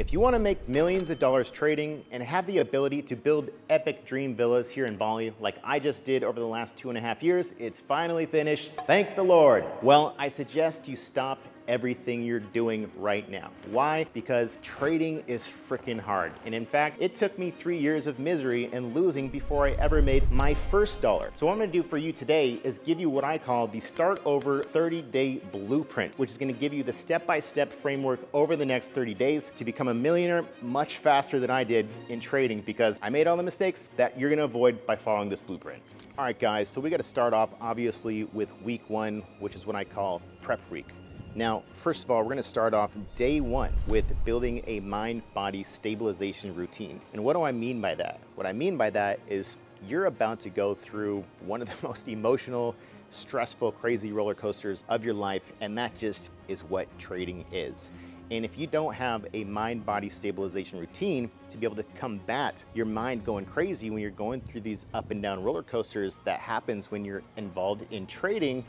If you want to make millions of dollars trading and have the ability to build epic dream villas here in Bali like I just did over the last 2.5 years, it's finally finished. Thank the Lord. Well, I suggest you stop everything you're doing right now. Why? Because trading is freaking hard. And in fact, it took me 3 years of misery and losing before I ever made my first dollar. So what I'm gonna do for you today is give you what I call the Start Over 30-Day Blueprint, which is gonna give you the step-by-step framework over the next 30 days to become a millionaire much faster than I did in trading, because I made all the mistakes that you're gonna avoid by following this blueprint. All right, guys, so we gotta start off obviously with week one, which is what I call prep week. Now, first of all, we're gonna start off day one with building a mind-body stabilization routine. And what do I mean by that? What I mean by that is you're about to go through one of the most emotional, stressful, crazy roller coasters of your life, and that just is what trading is. And if you don't have a mind-body stabilization routine to be able to combat your mind going crazy when you're going through these up and down roller coasters that happens when you're involved in trading,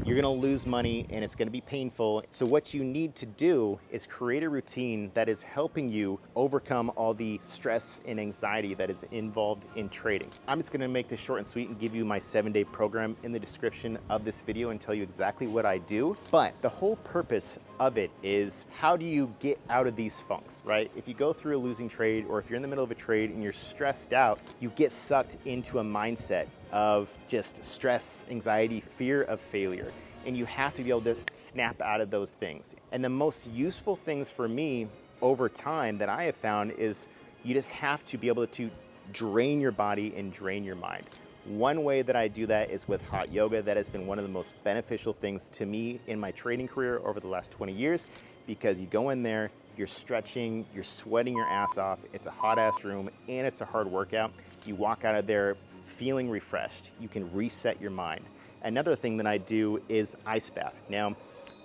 you're gonna lose money and it's gonna be painful. So what you need to do is create a routine that is helping you overcome all the stress and anxiety that is involved in trading. I'm just gonna make this short and sweet and give you my 7-day program in the description of this video and tell you exactly what I do. But the whole purpose of it is, how do you get out of these funks, right? If you go through a losing trade, or if you're in the middle of a trade and you're stressed out, you get sucked into a mindset of just stress, anxiety, fear of failure. And you have to be able to snap out of those things. And the most useful things for me over time that I have found is you just have to be able to drain your body and drain your mind. One way that I do that is with hot yoga. That has been one of the most beneficial things to me in my trading career over the last 20 years, because you go in there, you're stretching, you're sweating your ass off, it's a hot ass room, and it's a hard workout. You walk out of there feeling refreshed. You can reset your mind. Another thing that I do is ice bath. Now,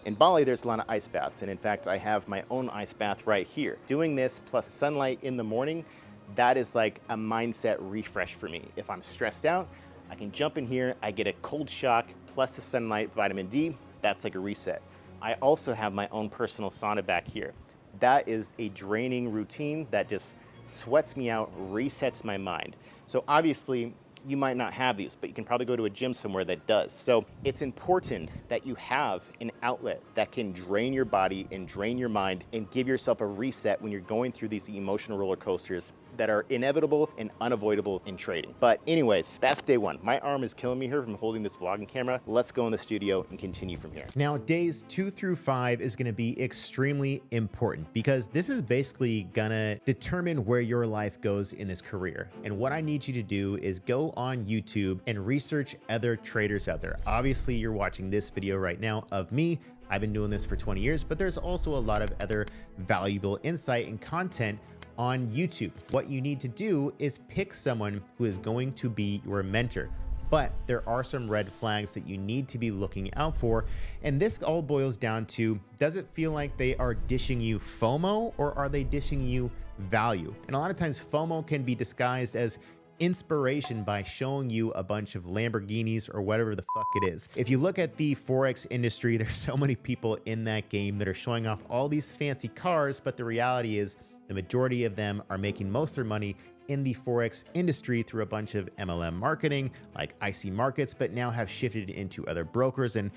in Bali, there's a lot of ice baths, and in fact, I have my own ice bath right here. Doing this plus sunlight in the morning, that is like a mindset refresh for me. If I'm stressed out, I can jump in here, I get a cold shock, plus the sunlight, vitamin D, that's like a reset. I also have my own personal sauna back here. That is a draining routine that just sweats me out, resets my mind. So obviously, you might not have these, but you can probably go to a gym somewhere that does. So it's important that you have an outlet that can drain your body and drain your mind and give yourself a reset when you're going through these emotional roller coasters that are inevitable and unavoidable in trading. But anyways, that's day one. My arm is killing me here from holding this vlogging camera. Let's go in the studio and continue from here. Now, days 2 through 5 is gonna be extremely important, because this is basically gonna determine where your life goes in this career. And what I need you to do is go on YouTube and research other traders out there. Obviously, you're watching this video right now of me. I've been doing this for 20 years, but there's also a lot of other valuable insight and content on YouTube. What you need to do is pick someone who is going to be your mentor. But there are some red flags that you need to be looking out for. And this all boils down to, does it feel like they are dishing you FOMO, or are they dishing you value? And a lot of times FOMO can be disguised as inspiration by showing you a bunch of Lamborghinis or whatever the fuck it is. If you look at the Forex industry, there's so many people in that game that are showing off all these fancy cars, but the reality is the majority of them are making most of their money in the Forex industry through a bunch of MLM marketing like IC Markets, but now have shifted into other brokers and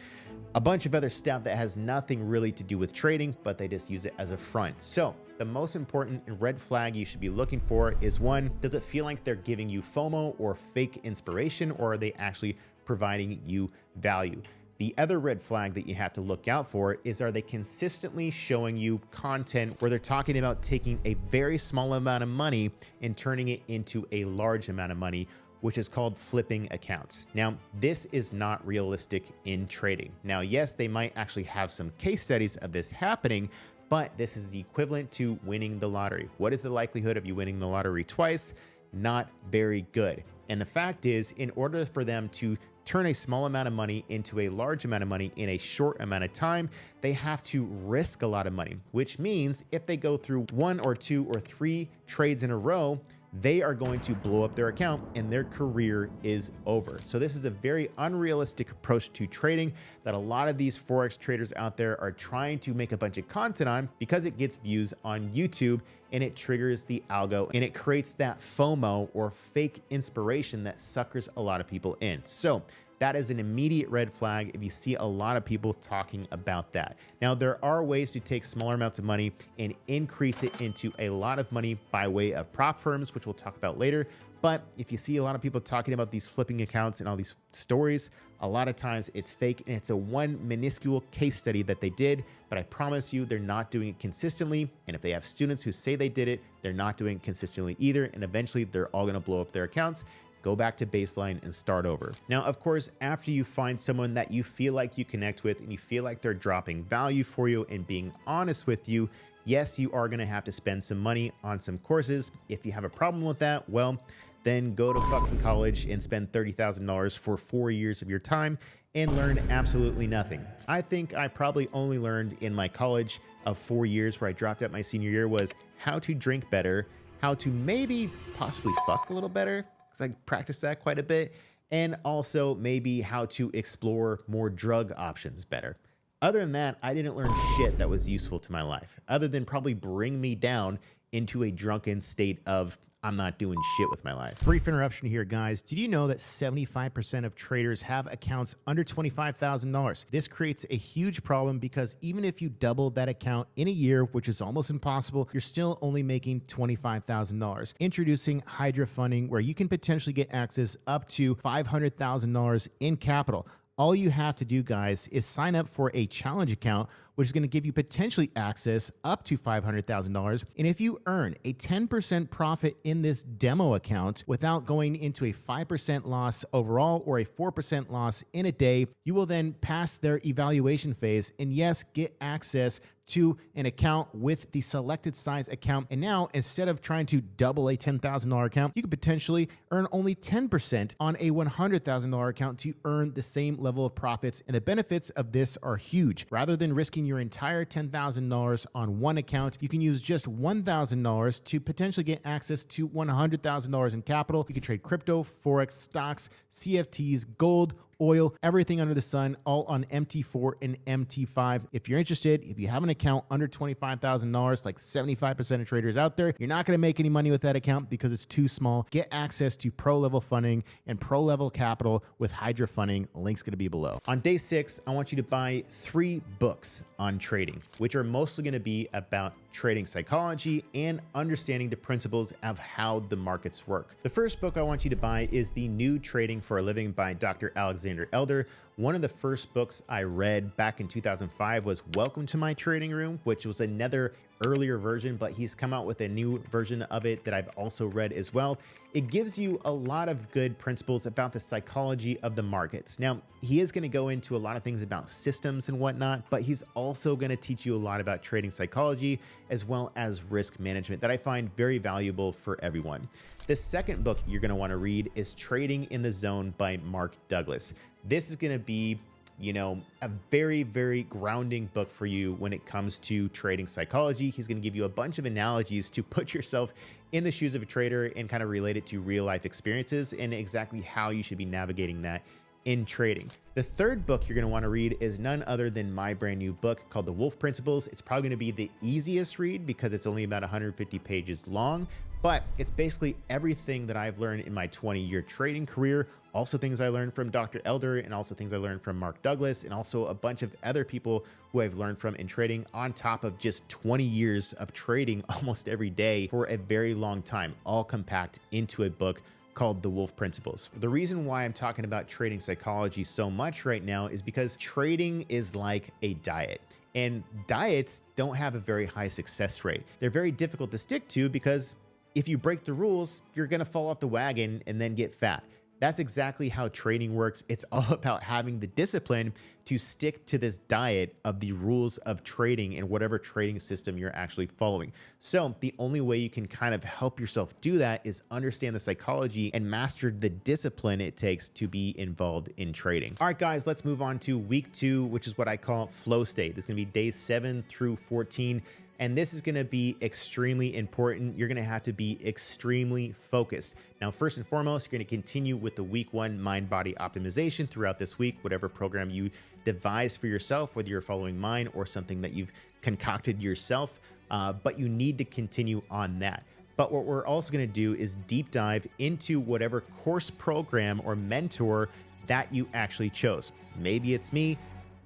a bunch of other stuff that has nothing really to do with trading, but they just use it as a front. So the most important red flag you should be looking for is, one, does it feel like they're giving you FOMO or fake inspiration, or are they actually providing you value? The other red flag that you have to look out for is, are they consistently showing you content where they're talking about taking a very small amount of money and turning it into a large amount of money, which is called flipping accounts. Now, this is not realistic in trading. Now, yes, they might actually have some case studies of this happening, but this is the equivalent to winning the lottery. What is the likelihood of you winning the lottery twice? Not very good. And the fact is, in order for them to turn a small amount of money into a large amount of money in a short amount of time, they have to risk a lot of money, which means if they go through 1 or 2 or 3 trades in a row, they are going to blow up their account and their career is over. So this is a very unrealistic approach to trading that a lot of these Forex traders out there are trying to make a bunch of content on because it gets views on YouTube and it triggers the algo and it creates that FOMO or fake inspiration that suckers a lot of people in. So that is an immediate red flag if you see a lot of people talking about that. Now, there are ways to take smaller amounts of money and increase it into a lot of money by way of prop firms, which we'll talk about later. But if you see a lot of people talking about these flipping accounts and all these stories, a lot of times it's fake and it's a one minuscule case study that they did, but I promise you they're not doing it consistently. And if they have students who say they did it, they're not doing it consistently either. And eventually they're all gonna blow up their accounts. Go back to baseline and start over. Now, of course, after you find someone that you feel like you connect with and you feel like they're dropping value for you and being honest with you, yes, you are gonna have to spend some money on some courses. If you have a problem with that, well, then go to fucking college and spend $30,000 for 4 years of your time and learn absolutely nothing. I think I probably only learned in my college of 4 years where I dropped out my senior year was how to drink better, how to maybe possibly fuck a little better, because I practiced that quite a bit, and also maybe how to explore more drug options better. Other than that, I didn't learn shit that was useful to my life, other than probably bring me down into a drunken state of I'm not doing shit with my life. Brief interruption here, guys. Did you know that 75% of traders have accounts under $25,000? This creates a huge problem because even if you double that account in a year, which is almost impossible, you're still only making $25,000. Introducing Hydra funding, where you can potentially get access up to $500,000 in capital. All you have to do, guys, is sign up for a challenge account, which is going to give you potentially access up to $500,000. And if you earn a 10% profit in this demo account without going into a 5% loss overall or a 4% loss in a day, you will then pass their evaluation phase and yes, get access to an account with the selected size account. And now, instead of trying to double a $10,000 account, you could potentially earn only 10% on a $100,000 account to earn the same level of profits. And the benefits of this are huge. Rather than risking your entire $10,000 on one account, you can use just $1,000 to potentially get access to $100,000 in capital. You can trade crypto, Forex, stocks, CFTs, gold, oil, everything under the sun, all on MT4 and MT5. If you're interested, if you have an account under $25,000, like 75% of traders out there, you're not going to make any money with that account because it's too small. Get access to pro level funding and pro level capital with Hydra funding. Link's going to be below. On day 6, I want you to buy 3 books on trading, which are mostly going to be about trading psychology and understanding the principles of how the markets work. The first book I want you to buy is The New Trading for a Living by Dr. Alexander Elder. One of the first books I read back in 2005 was Welcome to My Trading Room, which was another earlier version, but he's come out with a new version of it that I've also read as well. It gives you a lot of good principles about the psychology of the markets. Now, he is going to go into a lot of things about systems and whatnot, but he's also going to teach you a lot about trading psychology as well as risk management that I find very valuable for everyone. The second book you're going to want to read is Trading in the Zone by Mark Douglas. This is going to be, you know, a very, very grounding book for you when it comes to trading psychology. He's going to give you a bunch of analogies to put yourself in the shoes of a trader and kind of relate it to real life experiences and exactly how you should be navigating that in trading. The third book you're going to want to read is none other than my brand new book called The Wolf Principles. It's probably going to be the easiest read because it's only about 150 pages long, but it's basically everything that I've learned in my 20-year trading career. Also things I learned from Dr. Elder and also things I learned from Mark Douglas and also a bunch of other people who I've learned from in trading on top of just 20 years of trading almost every day for a very long time, all compact into a book called The Wolf Principles. The reason why I'm talking about trading psychology so much right now is because trading is like a diet. And diets don't have a very high success rate. They're very difficult to stick to because if you break the rules, you're gonna fall off the wagon and then get fat. That's exactly how trading works. It's all about having the discipline to stick to this diet of the rules of trading and whatever trading system you're actually following. So the only way you can kind of help yourself do that is understand the psychology and master the discipline it takes to be involved in trading. All right, guys, let's move on to week 2, which is what I call flow state. This is gonna be days 7 through 14. And this is going to be extremely important. You're going to have to be extremely focused. Now, first and foremost, you're going to continue with the week 1 mind-body optimization throughout this week, whatever program you devise for yourself, whether you're following mine or something that you've concocted yourself, but you need to continue on that. But what we're also going to do is deep dive into whatever course program or mentor that you actually chose. Maybe it's me.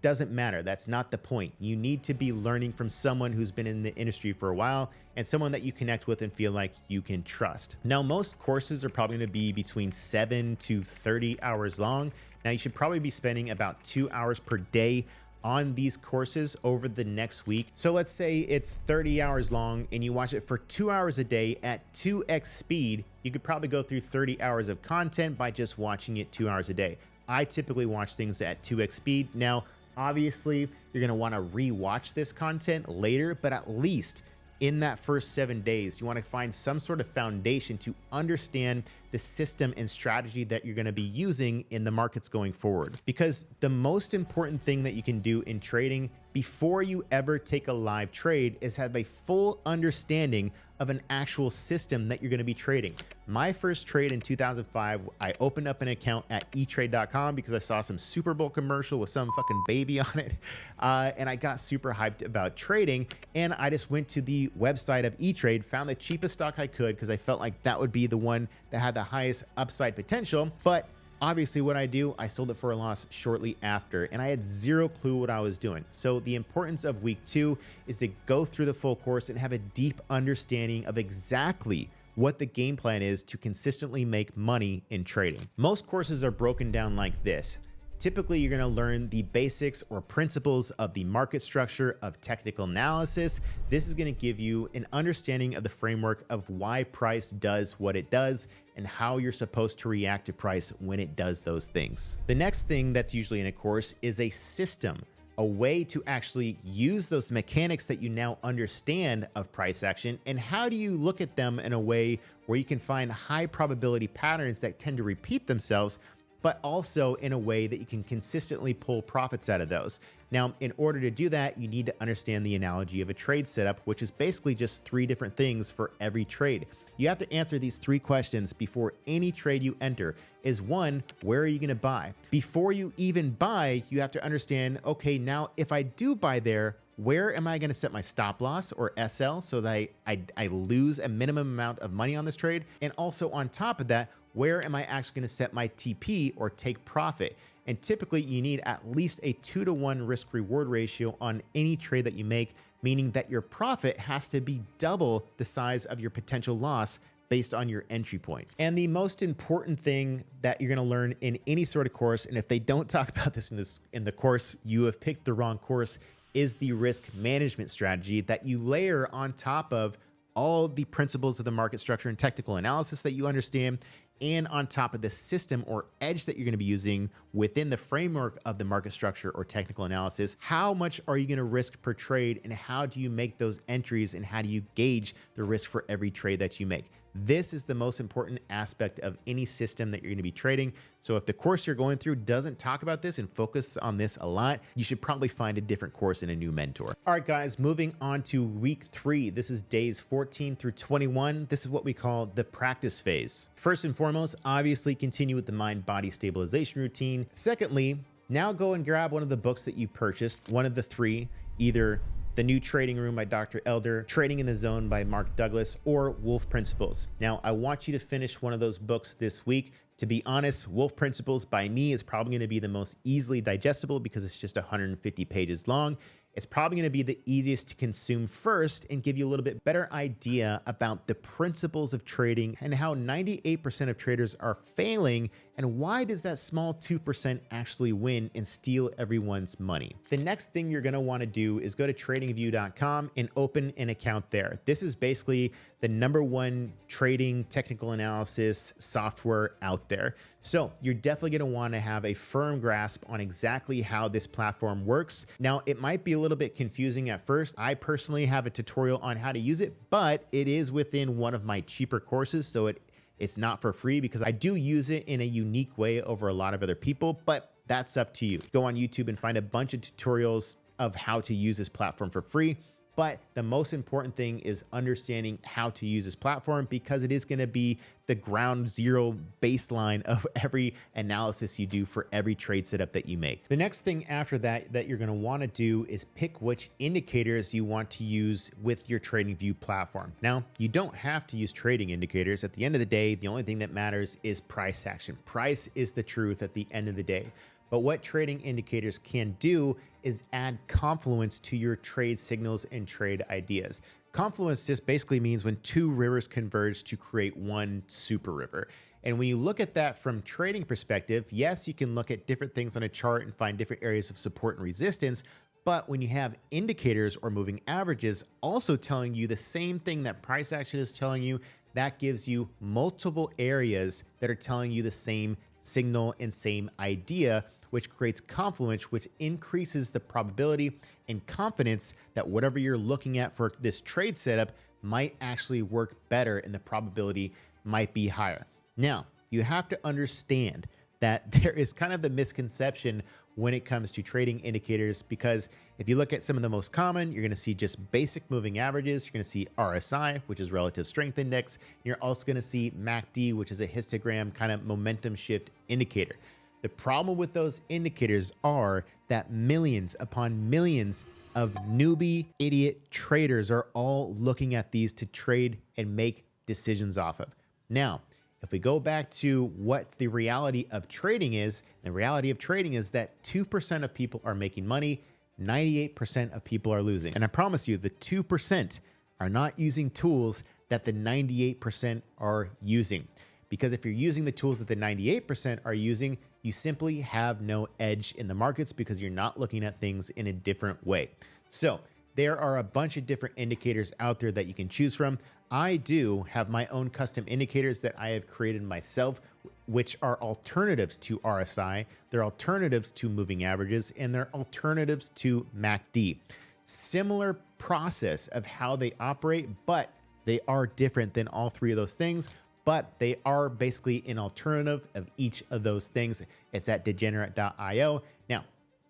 Doesn't matter. That's not the point. You need to be learning from someone who's been in the industry for a while and someone that you connect with and feel like you can trust. Now, most courses are probably going to be between 7 to 30 hours long. Now, you should probably be spending about 2 hours per day on these courses over the next week. So let's say it's 30 hours long and you watch it for 2 hours a day at 2x speed. You could probably go through 30 hours of content by just watching it 2 hours a day. I typically watch things at 2x speed. Now, obviously, you're going to want to re-watch this content later, but at least in that first 7 days, you want to find some sort of foundation to understand the system and strategy that you're going to be using in the markets going forward. Because the most important thing that you can do in trading before you ever take a live trade is have a full understanding of an actual system that you're going to be trading. My first trade in 2005, I opened up an account at etrade.com because I saw some Super Bowl commercial with some fucking baby on it. And I got super hyped about trading. And I just went to the website of eTrade, found the cheapest stock I could because I felt like that would be the one that had the highest upside potential. But obviously what I do, I sold it for a loss shortly after, and I had zero clue what I was doing. So the importance of week 2 is to go through the full course and have a deep understanding of exactly what the game plan is to consistently make money in trading. Most courses are broken down like this. Typically, you're going to learn the basics or principles of the market structure, of technical analysis. This is going to give you an understanding of the framework of why price does what it does and how you're supposed to react to price when it does those things. The next thing that's usually in a course is a system, a way to actually use those mechanics that you now understand of price action, and how do you look at them in a way where you can find high probability patterns that tend to repeat themselves, but also in a way that you can consistently pull profits out of those. Now, in order to do that, you need to understand the analogy of a trade setup, which is basically just 3 different things for every trade. You have to answer these 3 questions before any trade you enter. Is 1, where are you gonna buy? Before you even buy, you have to understand, okay, now if I do buy there, where am I going to set my stop loss or SL so that I lose a minimum amount of money on this trade? And also on top of that, where am I actually going to set my TP or take profit? And typically you need at least a 2-to-1 risk reward ratio on any trade that you make, meaning that your profit has to be double the size of your potential loss based on your entry point. And the most important thing that you're going to learn in any sort of course, and if they don't talk about this in the course, you have picked the wrong course, is the risk management strategy that you layer on top of all the principles of the market structure and technical analysis that you understand, and on top of the system or edge that you're going to be using within the framework of the market structure or technical analysis. How much are you going to risk per trade, and how do you make those entries, and how do you gauge the risk for every trade that you make? This is the most important aspect of any system that you're going to be trading. So if the course you're going through doesn't talk about this and focus on this a lot, you should probably find a different course and a new mentor. All right, guys, moving on to week 3. This is days 14 through 21. This is what we call the practice phase. First and foremost, obviously continue with the mind-body stabilization routine. Secondly, now go and grab one of the books that you purchased, one of the 3, either The New Trading Room by Dr. Elder, Trading in the Zone by Mark Douglas, or Wolf Principles. Now, I want you to finish one of those books this week. To be honest, Wolf Principles by me is probably going to be the most easily digestible because it's just 150 pages long. It's probably going to be the easiest to consume first and give you a little bit better idea about the principles of trading and how 98% of traders are failing, and why does that small 2% actually win and steal everyone's money. The next thing you're going to want to do is go to tradingview.com and open an account there. This is basically the #1 trading technical analysis software out there. So you're definitely going to want to have a firm grasp on exactly how this platform works. Now, it might be a little bit confusing at first. I personally have a tutorial on how to use it, but it is within one of my cheaper courses, so it's not for free because I do use it in a unique way over a lot of other people, but that's up to you. Go on YouTube and find a bunch of tutorials of how to use this platform for free. But the most important thing is understanding how to use this platform, because it is going to be the ground zero baseline of every analysis you do for every trade setup that you make. The next thing after that you're going to want to do is pick which indicators you want to use with your TradingView platform. Now, you don't have to use trading indicators. At the end of the day, the only thing that matters is price action. Price is the truth at the end of the day. But what trading indicators can do is add confluence to your trade signals and trade ideas. Confluence just basically means when two rivers converge to create one super river. And when you look at that from trading perspective, yes, you can look at different things on a chart and find different areas of support and resistance. But when you have indicators or moving averages also telling you the same thing that price action is telling you, that gives you multiple areas that are telling you the same signal and same idea, which creates confluence, which increases the probability and confidence that whatever you're looking at for this trade setup might actually work better and the probability might be higher. Now, you have to understand that there is kind of the misconception when it comes to trading indicators, because if you look at some of the most common, you're going to see just basic moving averages. You're going to see RSI, which is relative strength index. And you're also going to see MACD, which is a histogram kind of momentum shift indicator. The problem with those indicators are that millions upon millions of newbie idiot traders are all looking at these to trade and make decisions off of. Now, if we go back to what the reality of trading is, the reality of trading is that 2% of people are making money, 98% of people are losing. And I promise you, the 2% are not using tools that the 98% are using. Because if you're using the tools that the 98% are using, you simply have no edge in the markets because you're not looking at things in a different way. So there are a bunch of different indicators out there that you can choose from. I do have my own custom indicators that I have created myself, which are alternatives to RSI. They're alternatives to moving averages, and they're alternatives to MACD. Similar process of how they operate, but they are different than all three of those things. But they are basically an alternative of each of those things. It's at degenerate.io. Now,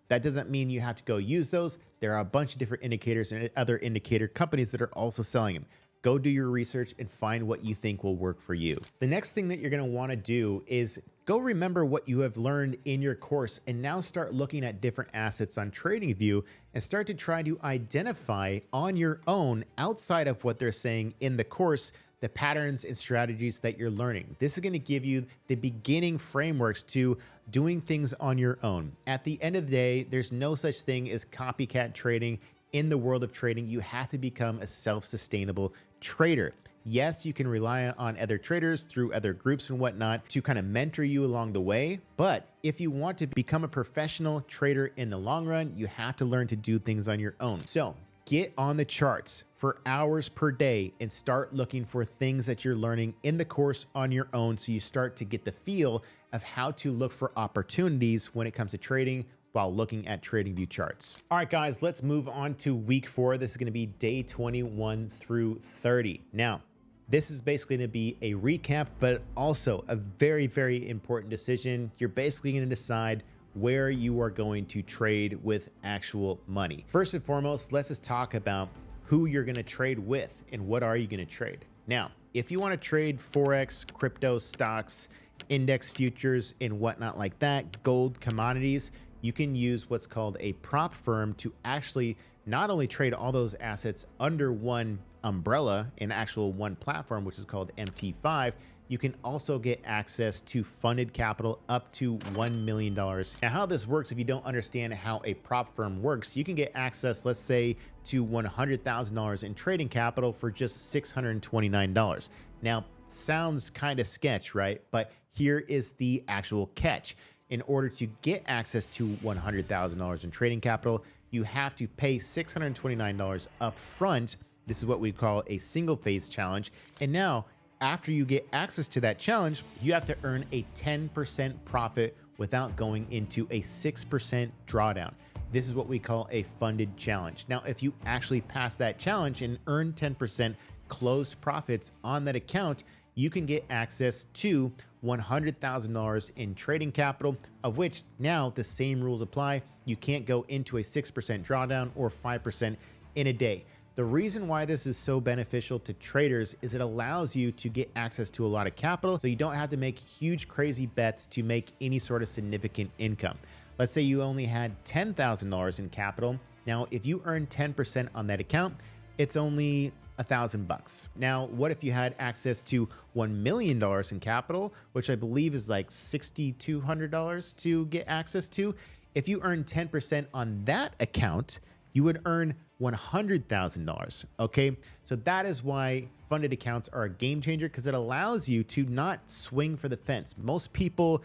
that doesn't mean you have to go use those. There are a bunch of different indicators and other indicator companies that are also selling them. Go do your research and find what you think will work for you. The next thing that you're going to want to do is go remember what you have learned in your course and now start looking at different assets on TradingView and start to try to identify on your own, outside of what they're saying in the course, the patterns and strategies that you're learning. This is going to give you the beginning frameworks to doing things on your own. At the end of the day, there's no such thing as copycat trading. In the world of trading, you have to become a self-sustainable trader. Yes, you can rely on other traders through other groups and whatnot to kind of mentor you along the way. But if you want to become a professional trader in the long run, you have to learn to do things on your own. So get on the charts for hours per day and start looking for things that you're learning in the course on your own, so you start to get the feel of how to look for opportunities when it comes to trading while looking at TradingView charts. All right, guys, let's move on to week 4. This is going to be day 21 through 30. Now, this is basically going to be a recap, but also a very, very important decision. You're basically going to decide where you are going to trade with actual money. First and foremost, let's just talk about who you're going to trade with and what are you going to trade. Now, if you want to trade Forex, crypto, stocks, index futures, and whatnot like that, gold, commodities, you can use what's called a prop firm to actually not only trade all those assets under one umbrella, an actual one platform, which is called MT5, you can also get access to funded capital up to $1 million. Now, how this works, if you don't understand how a prop firm works, you can get access, let's say, to $100,000 in trading capital for just $629. Now, sounds kind of sketch, right? But here is the actual catch. In order to get access to $100,000 in trading capital, you have to pay $629 up front. This is what we call a single phase challenge. And now, after you get access to that challenge, you have to earn a 10% profit without going into a 6% drawdown. This is what we call a funded challenge. Now, if you actually pass that challenge and earn 10% closed profits on that account, you can get access to $100,000 in trading capital, of which now the same rules apply. You can't go into a 6% drawdown or 5% in a day. The reason why this is so beneficial to traders is it allows you to get access to a lot of capital, so you don't have to make huge, crazy bets to make any sort of significant income. Let's say you only had $10,000 in capital. Now, if you earn 10% on that account, it's only $1,000. Now, what if you had access to $1 million in capital, which I believe is like $6,200 to get access to? If you earn 10% on that account, you would earn $100,000. Okay, so that is why funded accounts are a game changer, because it allows you to not swing for the fence. Most people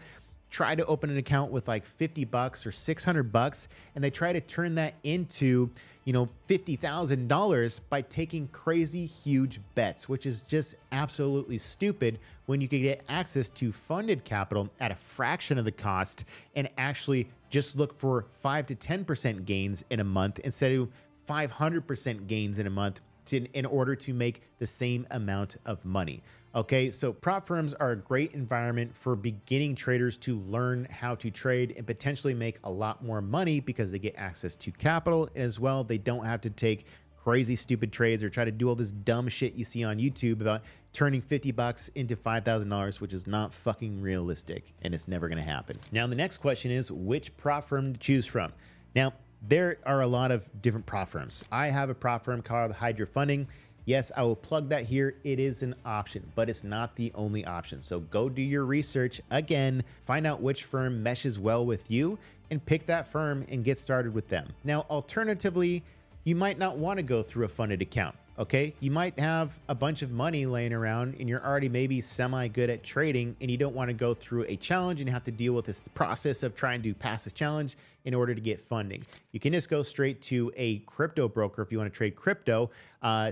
try to open an account with like 50 bucks or 600 bucks, and they try to turn that into, $50,000 by taking crazy huge bets, which is just absolutely stupid when you can get access to funded capital at a fraction of the cost and actually just look for 5 to 10% gains in a month instead of 500% gains in a month in order to make the same amount of money. Okay, so prop firms are a great environment for beginning traders to learn how to trade and potentially make a lot more money because they get access to capital, and as well, they don't have to take crazy stupid trades or try to do all this dumb shit you see on YouTube about turning 50 bucks into $5,000, which is not fucking realistic, and it's never gonna happen. Now, the next question is which prop firm to choose from. Now, there are a lot of different prop firms. I have a prop firm called Hydra Funding. Yes, I will plug that here. It is an option, but it's not the only option. So go do your research again, find out which firm meshes well with you, and pick that firm and get started with them. Now, alternatively, you might not want to go through a funded account. Okay, you might have a bunch of money laying around and you're already maybe semi good at trading, and you don't want to go through a challenge and have to deal with this process of trying to pass this challenge in order to get funding. You can just go straight to a crypto broker if you want to trade crypto,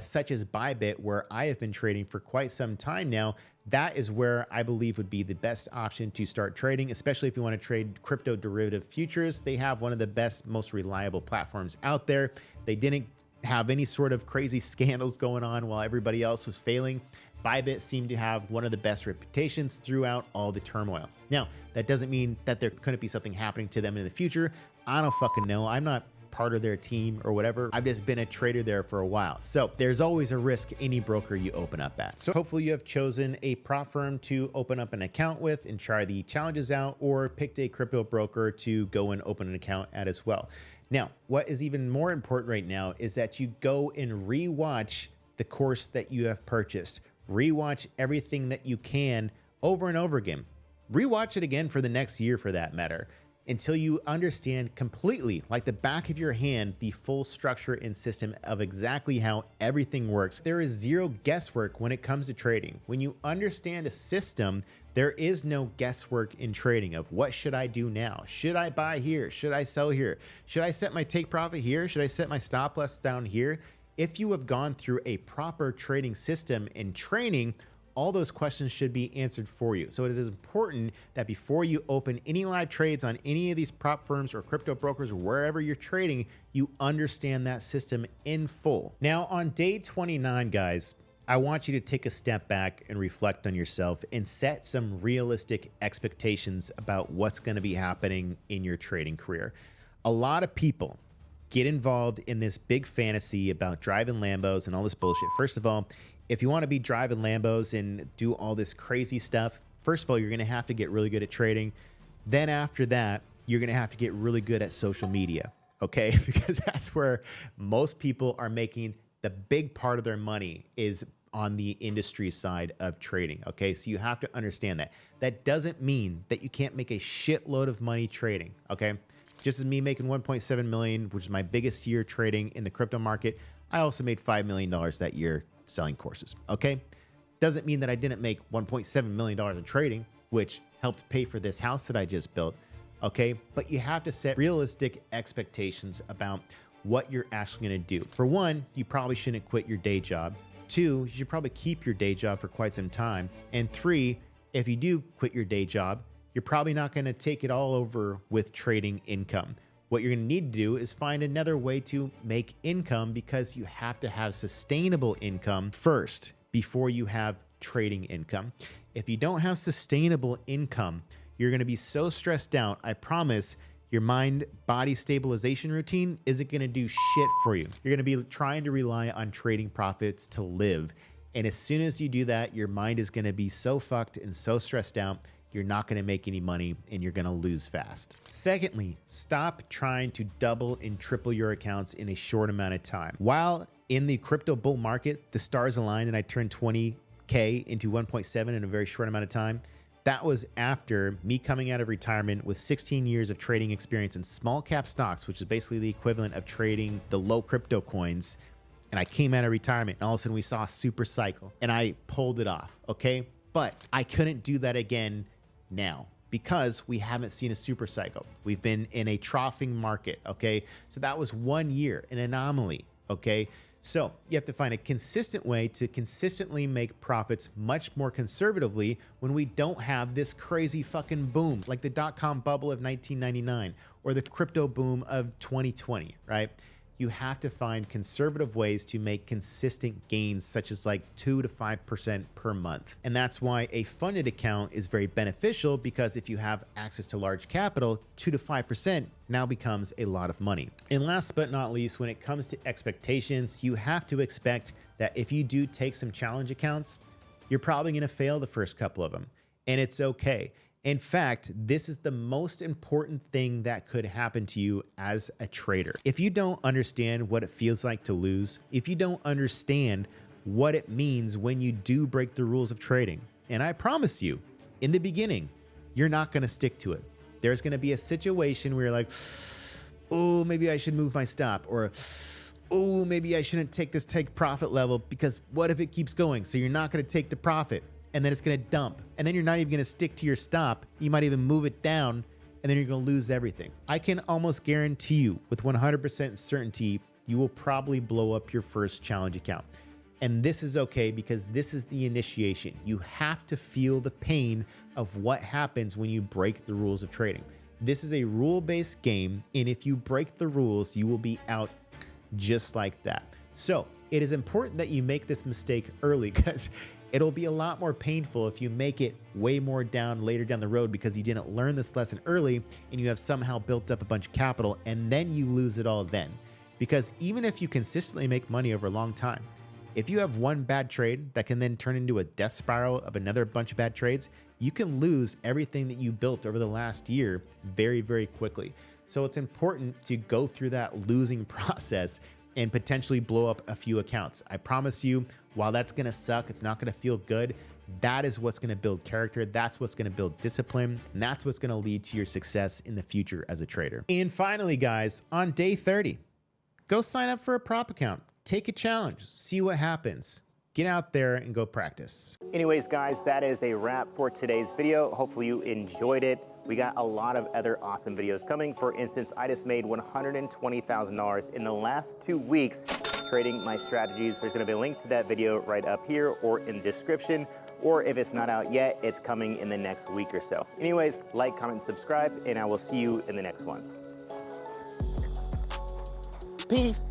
such as Bybit, where I have been trading for quite some time now. That is where I believe would be the best option to start trading, especially if you want to trade crypto derivative futures. They have one of the best, most reliable platforms out there. They didn't have any sort of crazy scandals going on while everybody else was failing. Bybit seemed to have one of the best reputations throughout all the turmoil. Now, that doesn't mean that there couldn't be something happening to them in the future. I don't fucking know. I'm not part of their team or whatever. I've just been a trader there for a while. So there's always a risk any broker you open up at. So hopefully you have chosen a prop firm to open up an account with and try the challenges out, or picked a crypto broker to go and open an account at as well. Now, what is even more important right now is that you go and rewatch the course that you have purchased. Rewatch everything that you can over and over again. Rewatch it again for the next year, for that matter, until you understand completely, like the back of your hand, the full structure and system of exactly how everything works. There is zero guesswork when it comes to trading. When you understand a system, there is no guesswork in trading of what should I do now? Should I buy here? Should I sell here? Should I set my take profit here? Should I set my stop loss down here? If you have gone through a proper trading system and training, all those questions should be answered for you. So it is important that before you open any live trades on any of these prop firms or crypto brokers, or wherever you're trading, you understand that system in full. Now, on day 29, guys, I want you to take a step back and reflect on yourself and set some realistic expectations about what's going to be happening in your trading career. A lot of people get involved in this big fantasy about driving Lambos and all this bullshit. First of all, if you want to be driving Lambos and do all this crazy stuff, first of all, you're going to have to get really good at trading. Then after that, you're going to have to get really good at social media, okay? Because that's where most people are making the big part of their money, is on the industry side of trading, okay? So you have to understand that. That doesn't mean that you can't make a shitload of money trading, okay? Just as me making 1.7 million, which is my biggest year trading in the crypto market, I also made $5 million that year selling courses, okay? Doesn't mean that I didn't make $1.7 million in trading, which helped pay for this house that I just built, okay? But you have to set realistic expectations about what you're actually gonna do. For one, you probably shouldn't quit your day job. Two, you should probably keep your day job for quite some time. And three, if you do quit your day job, you're probably not gonna take it all over with trading income. What you're gonna need to do is find another way to make income, because you have to have sustainable income first before you have trading income. If you don't have sustainable income, you're gonna be so stressed out, I promise Your mind body stabilization routine isn't going to do shit for you. You're going to be trying to rely on trading profits to live. And as soon as you do that, your mind is going to be so fucked and so stressed out, you're not going to make any money and you're going to lose fast. Secondly, stop trying to double and triple your accounts in a short amount of time. While in the crypto bull market, the stars aligned and I turned 20K into 1.7 in a very short amount of time, that was after me coming out of retirement with 16 years of trading experience in small cap stocks, which is basically the equivalent of trading the low crypto coins. And I came out of retirement and all of a sudden we saw a super cycle and I pulled it off, okay? But I couldn't do that again now because we haven't seen a super cycle. We've been in a troughing market, okay? So that was 1 year, an anomaly, okay? So you have to find a consistent way to consistently make profits much more conservatively when we don't have this crazy fucking boom like the dot-com bubble of 1999 or the crypto boom of 2020, right? You have to find conservative ways to make consistent gains, such as like 2 to 5% per month. And that's why a funded account is very beneficial, because if you have access to large capital, 2 to 5% now becomes a lot of money. And last but not least, when it comes to expectations, you have to expect that if you do take some challenge accounts, you're probably going to fail the first couple of them. And it's okay. In fact, this is the most important thing that could happen to you as a trader. If you don't understand what it feels like to lose, if you don't understand what it means when you do break the rules of trading, and I promise you, in the beginning, you're not going to stick to it. There's going to be a situation where you're like, oh, maybe I should move my stop, or oh, maybe I shouldn't take this take profit level because what if it keeps going? So you're not going to take the profit. And then it's going to dump. And then you're not even going to stick to your stop. You might even move it down, and then you're going to lose everything. I can almost guarantee you with 100% certainty, you will probably blow up your first challenge account. And this is okay because this is the initiation. You have to feel the pain of what happens when you break the rules of trading. This is a rule-based game, and if you break the rules, you will be out just like that. So it is important that you make this mistake early, because it'll be a lot more painful if you make it way more down later down the road because you didn't learn this lesson early and you have somehow built up a bunch of capital and then you lose it all then. Because even if you consistently make money over a long time, if you have one bad trade that can then turn into a death spiral of another bunch of bad trades, you can lose everything that you built over the last year very, very quickly. So it's important to go through that losing process and potentially blow up a few accounts. I promise you, while that's gonna suck, it's not gonna feel good, that is what's gonna build character, that's what's gonna build discipline, and that's what's gonna lead to your success in the future as a trader. And finally, guys, on day 30, go sign up for a prop account. Take a challenge, see what happens. Get out there and go practice. Anyways, guys, that is a wrap for today's video. Hopefully you enjoyed it. We got a lot of other awesome videos coming. For instance, I just made $120,000 in the last 2 weeks trading my strategies. There's gonna be a link to that video right up here or in the description, or if it's not out yet, it's coming in the next week or so. Anyways, like, comment, subscribe, and I will see you in the next one. Peace.